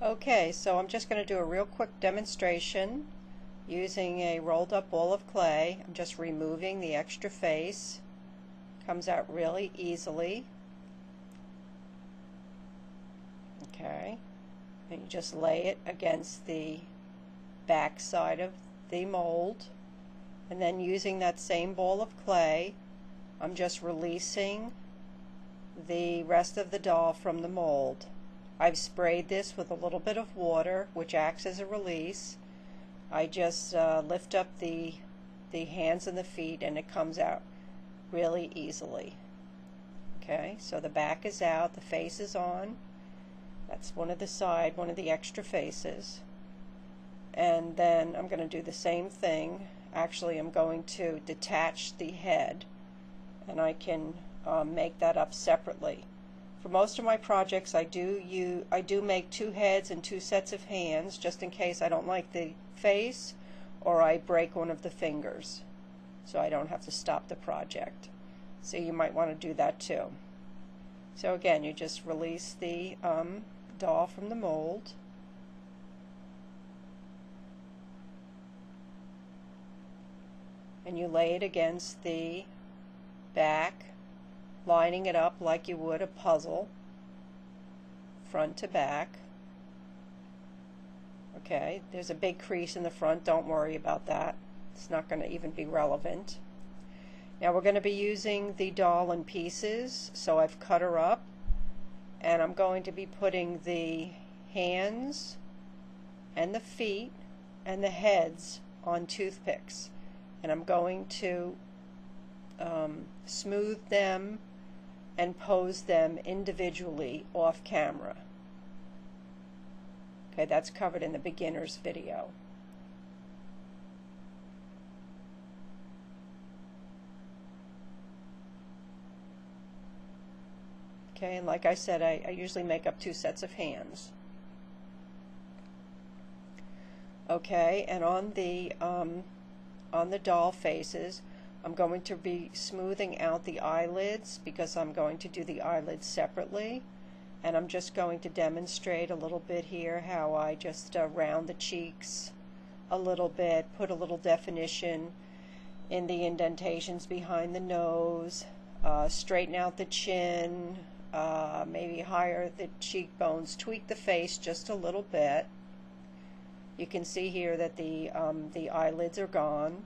Okay, so I'm just going to do a real quick demonstration using a rolled up ball of clay. I'm just removing the extra face. Comes out really easily. Okay, and you just lay it against the back side of the mold, and then using that same ball of clay, I'm just releasing the rest of the doll from the mold. I've sprayed this with a little bit of water, which acts as a release. I just lift up the hands and the feet, and it comes out really easily. Okay, so the back is out, the face is on. That's one of the extra faces. And then I'm going to do the same thing. Actually, I'm going to detach the head, and I can make that up separately. For most of my projects, I do make two heads and two sets of hands, just in case I don't like the face or I break one of the fingers, so I don't have to stop the project. So you might want to do that too. So again, you just release the doll from the mold. And you lay it against the back, lining it up like you would a puzzle, front to back. Okay, there's a big crease in the front, don't worry about that. It's not going to even be relevant. Now we're going to be using the doll in pieces, so I've cut her up, and I'm going to be putting the hands and the feet and the heads on toothpicks, and I'm going to smooth them and pose them individually off camera. Okay, that's covered in the beginner's video. Okay, and like I said, I usually make up two sets of hands. Okay, and on the doll faces, I'm going to be smoothing out the eyelids because I'm going to do the eyelids separately, and I'm just going to demonstrate a little bit here how I just round the cheeks a little bit, put a little definition in the indentations behind the nose, straighten out the chin, maybe higher the cheekbones, tweak the face just a little bit. You can see here that the eyelids are gone.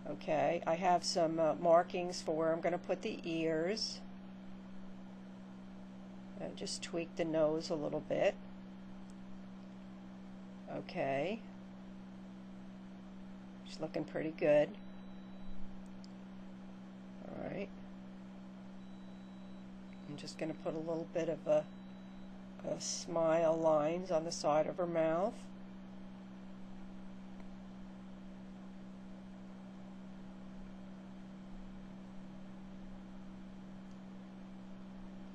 Okay, I have some markings for where I'm going to put the ears. And just tweak the nose a little bit. Okay. She's looking pretty good. Alright. I'm just going to put a little bit of a smile lines on the side of her mouth.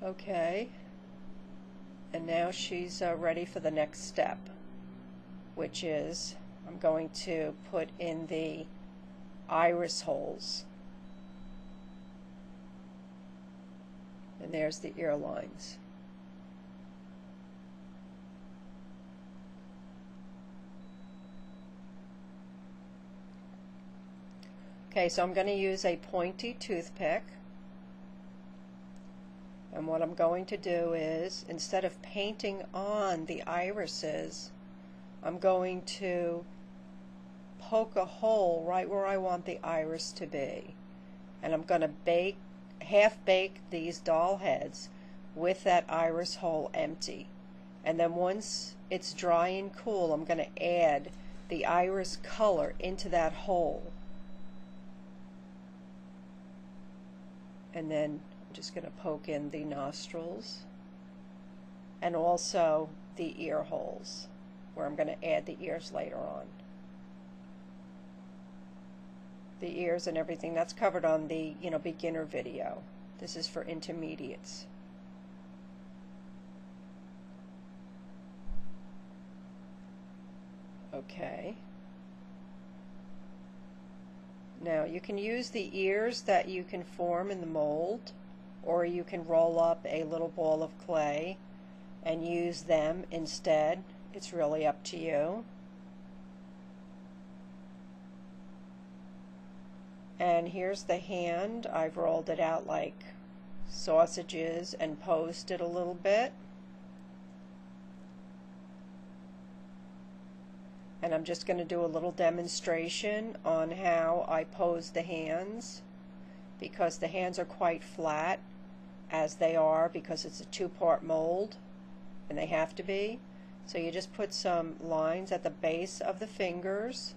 Okay, and now she's ready for the next step, which is I'm going to put in the iris holes. And there's the ear lines. Okay, so I'm going to use a pointy toothpick. And what I'm going to do is, instead of painting on the irises, I'm going to poke a hole right where I want the iris to be. And I'm going to half bake these doll heads with that iris hole empty. And then once it's dry and cool, I'm going to add the iris color into that hole. And then I'm just going to poke in the nostrils and also the ear holes, where I'm going to add the ears later on. The ears and everything, that's covered on the beginner video. This is for intermediates. Okay. Now you can use the ears that you can form in the mold, or you can roll up a little ball of clay and use them instead. It's really up to you. And here's the hand. I've rolled it out like sausages and posed it a little bit. And I'm just going to do a little demonstration on how I pose the hands, because the hands are quite flat as they are because it's a two-part mold and they have to be. So you just put some lines at the base of the fingers,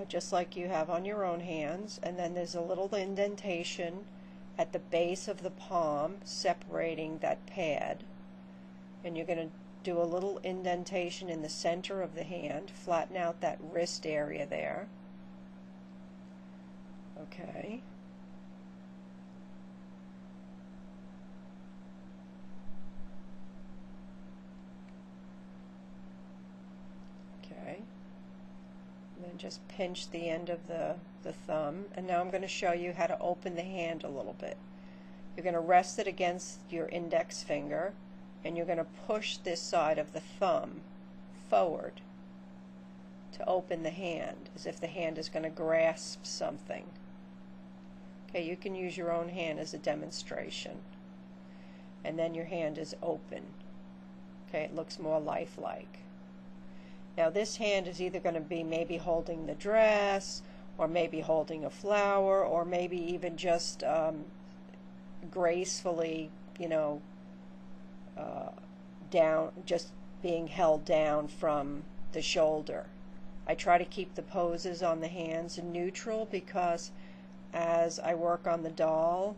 just like you have on your own hands, and then there's a little indentation at the base of the palm separating that pad, and you're going to do a little indentation in the center of the hand, flatten out that wrist area there. Okay. Okay. And then just pinch the end of the thumb, and now I'm going to show you how to open the hand a little bit. You're going to rest it against your index finger, and you're going to push this side of the thumb forward to open the hand, as if the hand is going to grasp something. Okay, you can use your own hand as a demonstration. And then your hand is open. Okay, it looks more lifelike. Now this hand is either going to be maybe holding the dress, or maybe holding a flower, or maybe even just gracefully, down, just being held down from the shoulder. I try to keep the poses on the hands neutral because as I work on the doll,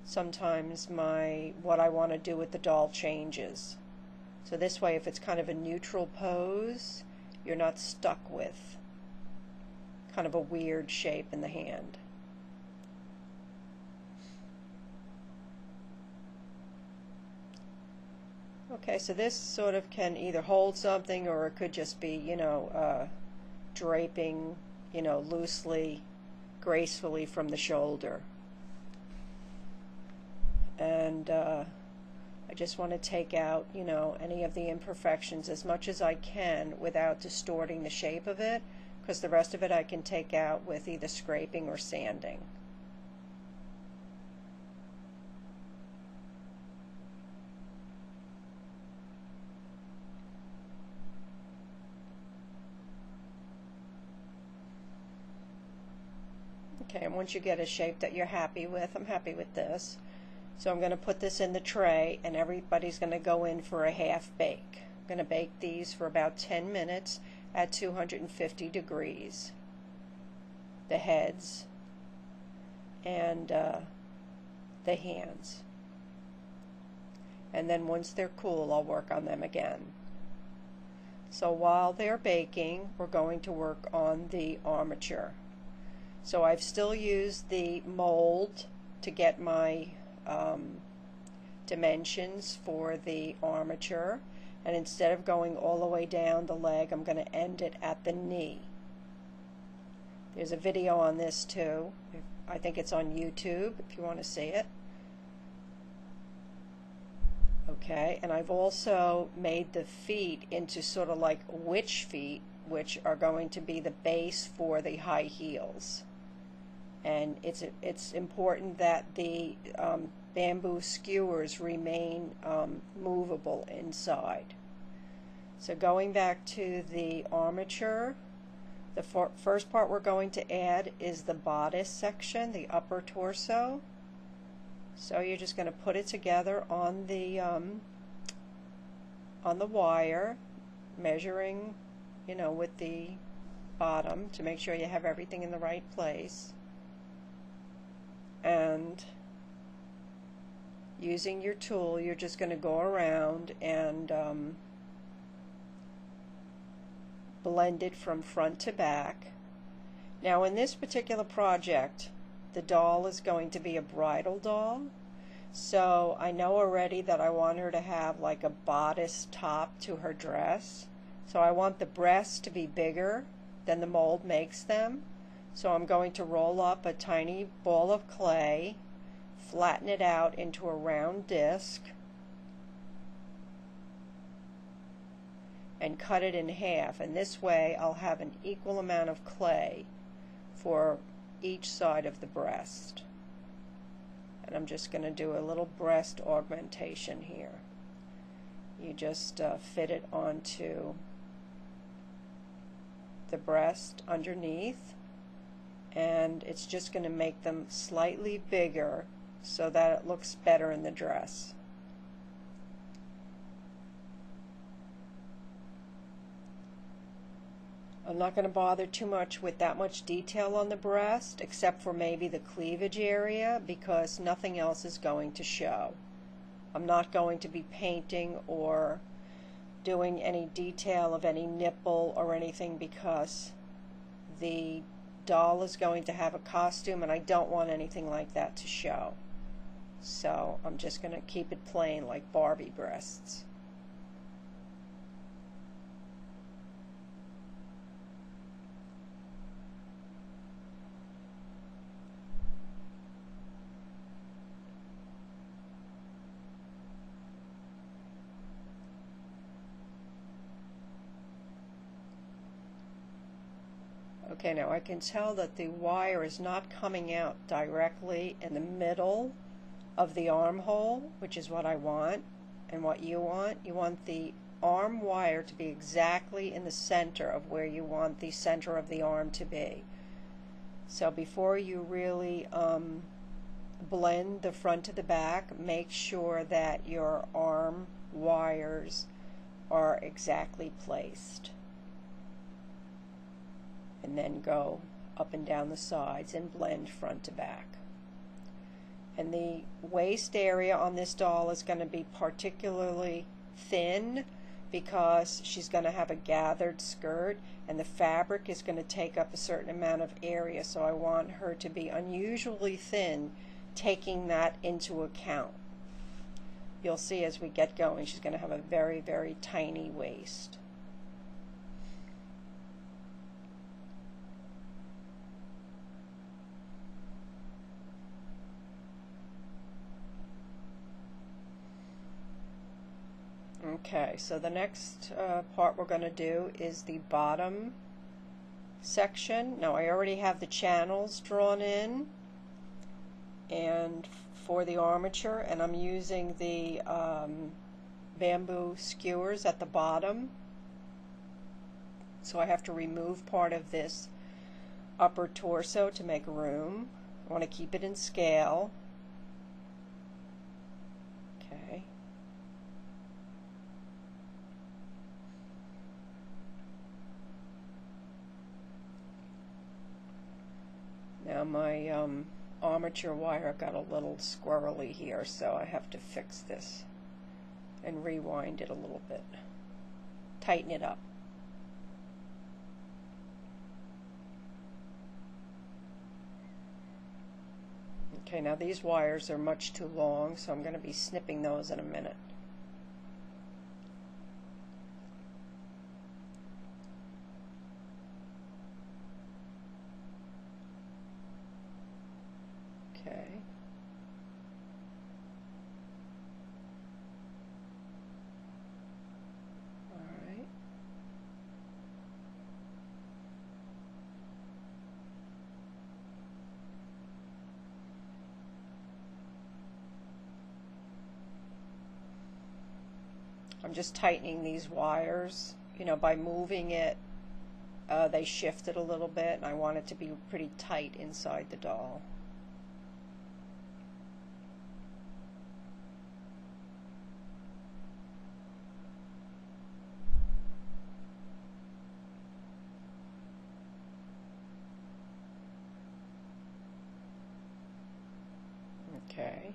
sometimes what I want to do with the doll changes. So this way, if it's kind of a neutral pose, you're not stuck with kind of a weird shape in the hand. Okay, so this sort of can either hold something, or it could just be, draping, loosely, gracefully from the shoulder. And I just want to take out, any of the imperfections as much as I can without distorting the shape of it, because the rest of it I can take out with either scraping or sanding. Okay, and once you get a shape that you're happy with, I'm happy with this. So I'm going to put this in the tray, and everybody's going to go in for a half bake. I'm going to bake these for about 10 minutes at 250 degrees. The heads and the hands. And then once they're cool, I'll work on them again. So while they're baking, we're going to work on the armature. So I've still used the mold to get my dimensions for the armature, and instead of going all the way down the leg, I'm going to end it at the knee. There's a video on this too. I think it's on YouTube if you want to see it. Okay, and I've also made the feet into sort of like witch feet, which are going to be the base for the high heels. And it's important that the bamboo skewers remain movable inside. So going back to the armature, the first part we're going to add is the bodice section, the upper torso. So you're just going to put it together on the wire, measuring, with the bottom to make sure you have everything in the right place. And using your tool, you're just going to go around and blend it from front to back. Now in this particular project, the doll is going to be a bridal doll, so I know already that I want her to have like a bodice top to her dress. So I want the breasts to be bigger than the mold makes them. So I'm going to roll up a tiny ball of clay, flatten it out into a round disc, and cut it in half, and this way I'll have an equal amount of clay for each side of the breast. And I'm just going to do a little breast augmentation here. You just fit it onto the breast underneath, and it's just going to make them slightly bigger so that it looks better in the dress. I'm not going to bother too much with that much detail on the breast, except for maybe the cleavage area, because nothing else is going to show. I'm not going to be painting or doing any detail of any nipple or anything, because the doll is going to have a costume and I don't want anything like that to show. So I'm just going to keep it plain, like Barbie breasts. Okay, now I can tell that the wire is not coming out directly in the middle of the armhole, which is what I want and what you want. You want the arm wire to be exactly in the center of where you want the center of the arm to be. So before you really blend the front to the back, make sure that your arm wires are exactly placed. And then go up and down the sides and blend front to back. And the waist area on this doll is going to be particularly thin because she's going to have a gathered skirt, and the fabric is going to take up a certain amount of area, so I want her to be unusually thin, taking that into account. You'll see as we get going she's going to have a very, very tiny waist. Okay, so the next part we're going to do is the bottom section. Now I already have the channels drawn in and for the armature, and I'm using the bamboo skewers at the bottom. So I have to remove part of this upper torso to make room. I want to keep it in scale. Okay. Now my armature wire got a little squirrely here, so I have to fix this and rewind it a little bit. Tighten it up. Okay, now these wires are much too long, so I'm going to be snipping those in a minute. Okay. All right. I'm just tightening these wires, you know, by moving it. They shifted a little bit, and I want it to be pretty tight inside the doll. Okay.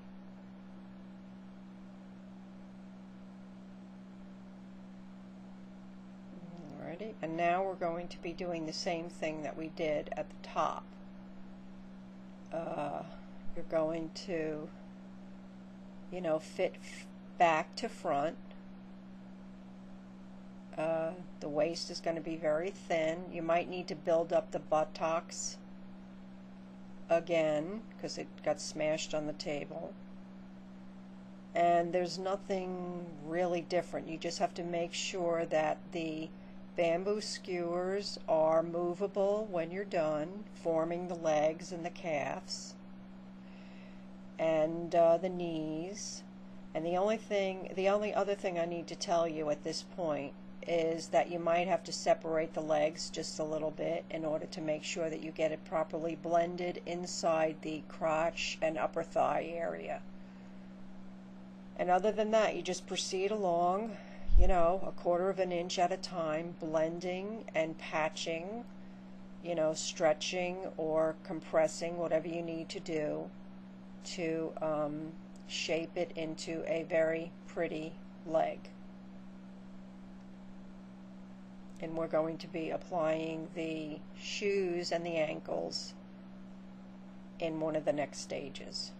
Alrighty, and now we're going to be doing the same thing that we did at the top. You're going to, you know, fit back to front. The waist is going to be very thin. You might need to build up the buttocks again because it got smashed on the table. and there's nothing really different. You just have to make sure that the bamboo skewers are movable when you're done forming the legs and the calves and the knees. And the only other thing I need to tell you at this point is that you might have to separate the legs just a little bit in order to make sure that you get it properly blended inside the crotch and upper thigh area. And other than that, you just proceed along, you know, 1/4 of an inch at a time, blending and patching, you know, stretching or compressing, whatever you need to do to shape it into a very pretty leg. And we're going to be applying the shoes and the ankles in one of the next stages.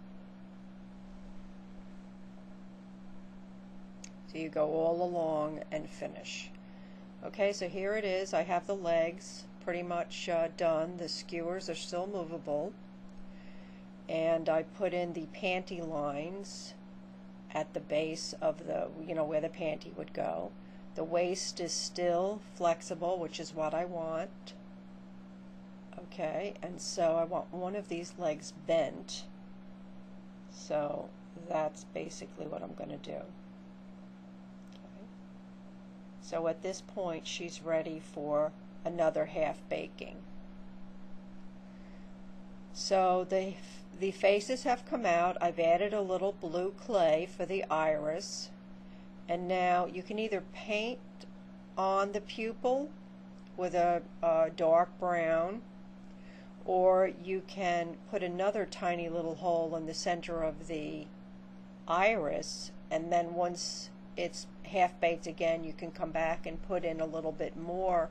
So you go all along and finish. Okay, so here it is. I have the legs pretty much done. The skewers are still movable. And I put in the panty lines at the base of the, you know, where the panty would go. The waist is still flexible, which is what I want. Okay, and so I want one of these legs bent. So that's basically what I'm going to do. Okay. So at this point, she's ready for another half baking. So the faces have come out. I've added a little blue clay for the iris. And now you can either paint on the pupil with a dark brown, or you can put another tiny little hole in the center of the iris, and then once it's half baked again, you can come back and put in a little bit more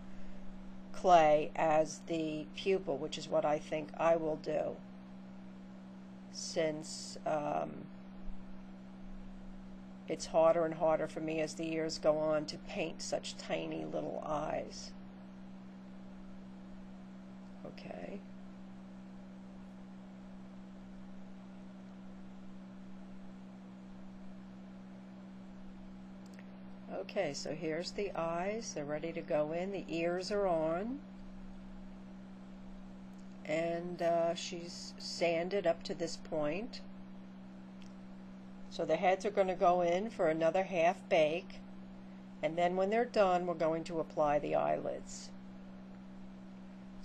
clay as the pupil, which is what I think I will do, since it's harder and harder for me as the years go on to paint such tiny little eyes. Okay. Okay, so here's the eyes. They're ready to go in. The ears are on. And she's sanded up to this point. So the heads are going to go in for another half bake, and then when they're done, we're going to apply the eyelids.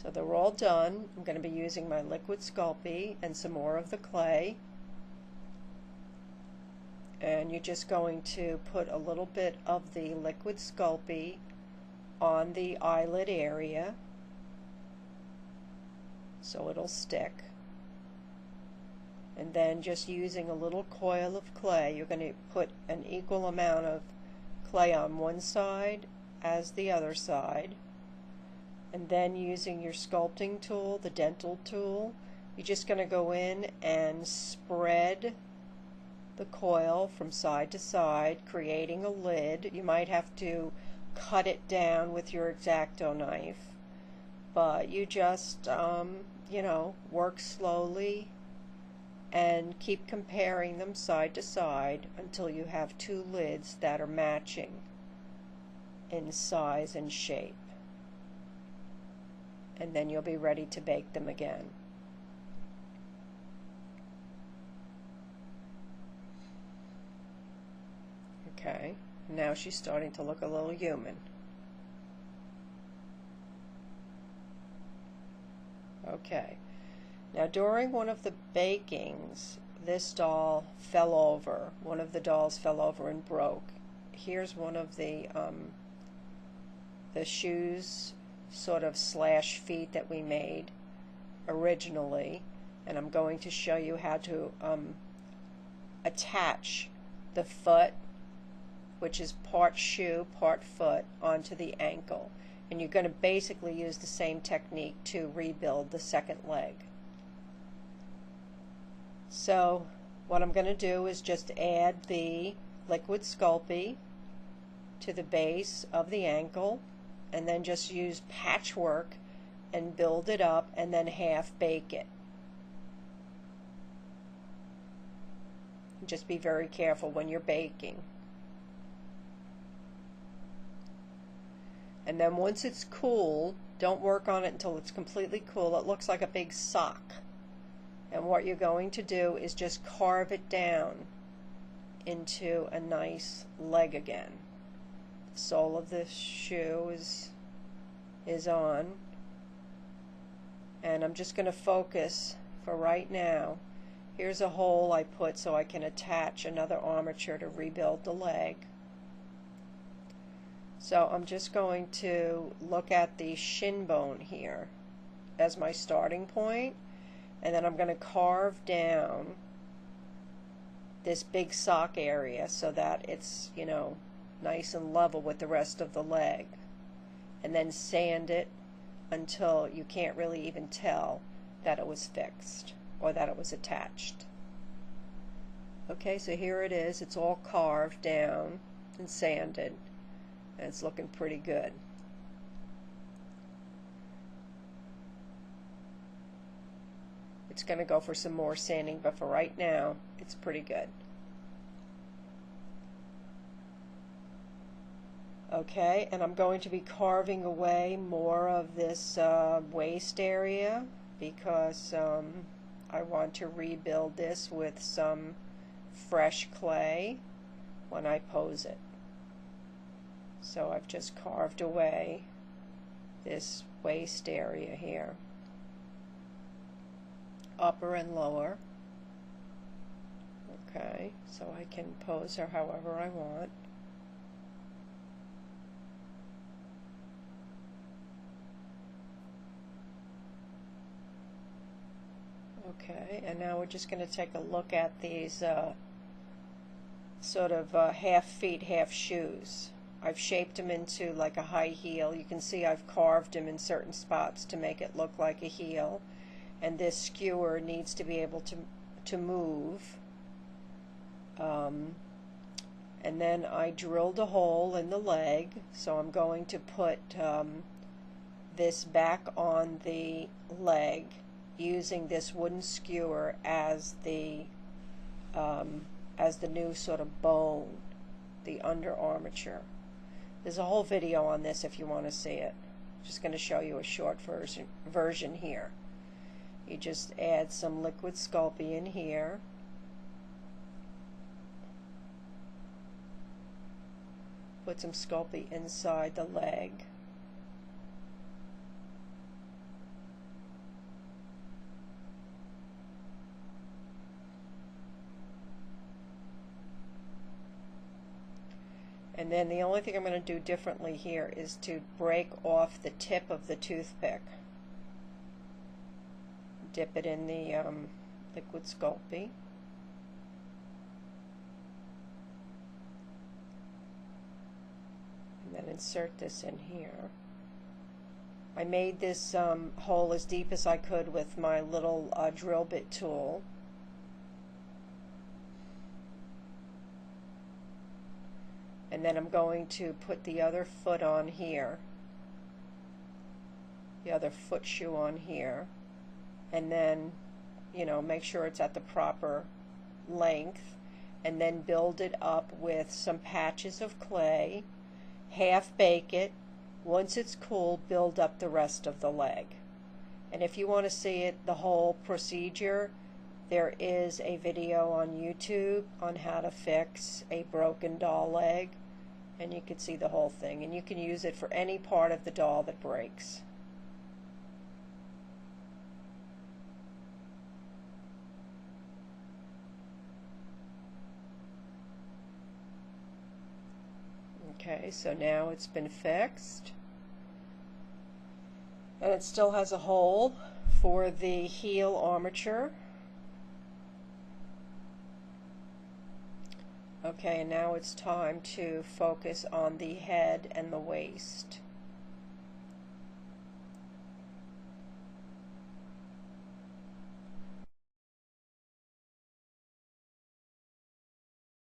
So they're all done. I'm going to be using my liquid Sculpting and some more of the clay. And you're just going to put a little bit of the liquid Sculpting on the eyelid area so it'll stick. And then just using a little coil of clay, you're going to put an equal amount of clay on one side as the other side. And then using your sculpting tool, the dental tool, you're just going to go in and spread the coil from side to side, creating a lid. You might have to cut it down with your X-Acto knife, but you just, you know, work slowly and keep comparing them side to side until you have two lids that are matching in size and shape. And then you'll be ready to bake them again. Okay, now she's starting to look a little human. Okay. Now during one of the bakings, this doll fell over. One of the dolls fell over and broke. Here's one of the shoes sort of slash feet that we made originally, and I'm going to show you how to attach the foot, which is part shoe, part foot, onto the ankle. And you're going to basically use the same technique to rebuild the second leg. So what I'm going to do is just add the liquid Sculpting to the base of the ankle, and then just use patchwork and build it up and then half bake it. Just be very careful when you're baking. And then once it's cool, don't work on it until it's completely cool. It looks like a big sock. And what you're going to do is just carve it down into a nice leg again. The sole of this shoe is on. And I'm just going to focus for right now. Here's a hole I put so I can attach another armature to rebuild the leg. So I'm just going to look at the shin bone here as my starting point, and then I'm going to carve down this big sock area so that it's, you know, nice and level with the rest of the leg, and then sand it until you can't really even tell that it was fixed or that it was attached. Okay, so here it is. It's all carved down and sanded, and it's looking pretty good. It's going to go for some more sanding, but for right now, it's pretty good. Okay, and I'm going to be carving away more of this waist area because I want to rebuild this with some fresh clay when I pose it. So I've just carved away this waist area here, upper and lower. Okay, so I can pose her however I want. Okay, and now we're just going to take a look at these sort of half feet, half shoes. I've shaped them into like a high heel. You can see I've carved them in certain spots to make it look like a heel. And this skewer needs to be able to move. And then I drilled a hole in the leg, so I'm going to put this back on the leg using this wooden skewer as the new sort of bone, the under armature. There's a whole video on this if you want to see it. I'm just going to show you a short version here. You just add some liquid Sculpting in here. Put some Sculpting inside the leg. And then the only thing I'm going to do differently here is to break off the tip of the toothpick. Dip it in the liquid Sculpting. And then insert this in here. I made this hole as deep as I could with my little drill bit tool. And then I'm going to put the other foot on here, the other foot shoe on here, and then, you know, make sure it's at the proper length, and then build it up with some patches of clay, half bake it. Once it's cool, build up the rest of the leg. And if you want to see it, the whole procedure, there is a video on YouTube on how to fix a broken doll leg, and you can see the whole thing, and you can use it for any part of the doll that breaks. Okay, so now it's been fixed, and it still has a hole for the heel armature. Okay, and now it's time to focus on the head and the waist.